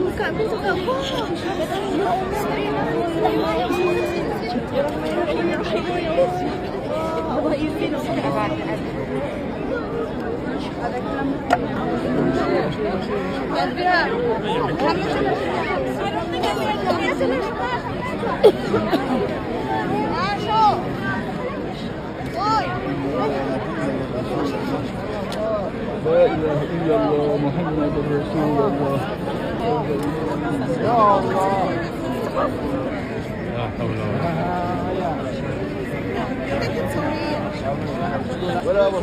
Buka pun suka pun. لا إله إلا الله محمد رسول الله. يا الله. لا حول ولا قوة.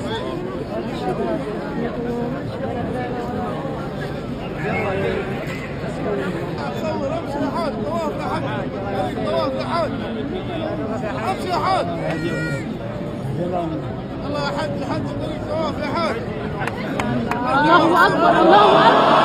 امشي يا حاج. الله يا حاج حج طريق طواف يا حاج. الله اكبر الله اكبر.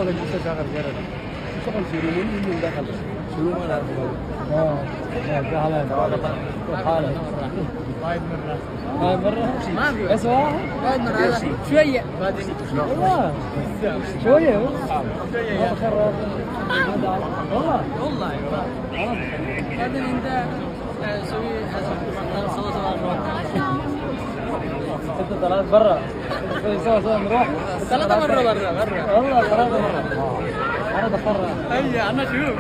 ولا جلسة شغل غيره شغل سيروني من داخل شنو ما نعرف هذا حاله وايد مرة ما في بس وايد مرة شوية بعدين والله شوية والله بعدين انت سوي ست ثلاث برا سوا نروح ثلاثة مرة برا والله ثلاثة مرة أنا بقرر أي أنا شوف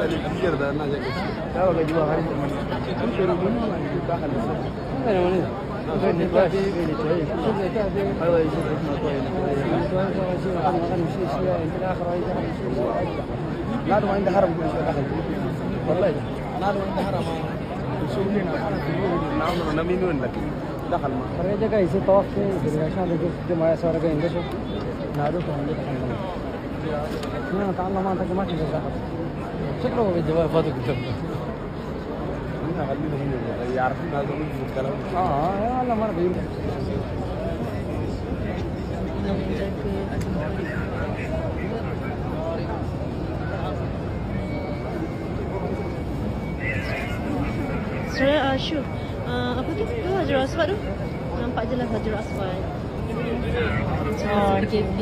الكثير ده انا جاي لا ولا جوا غريب كل شيء من داخل انا وانا بين الباش ايوه يشوف اسمه كويس في الاخر لا ما عنده حرم والله لا عنده حرم شوف لنا نعم نمينون لك دخل ما جگہ اسے طواف سے عشان جو ما سوار گئے اندر نادو تو عندك انا تعالى ما انت ما تقدر شكله بالجواب فاضي قدامنا احنا خلينا هنا يعرفون هذا الكلام يلا ما بيقول Saya Syuf, apa tu? Hajar Aswad tu? Nampak jelas Hajar Aswad. KP.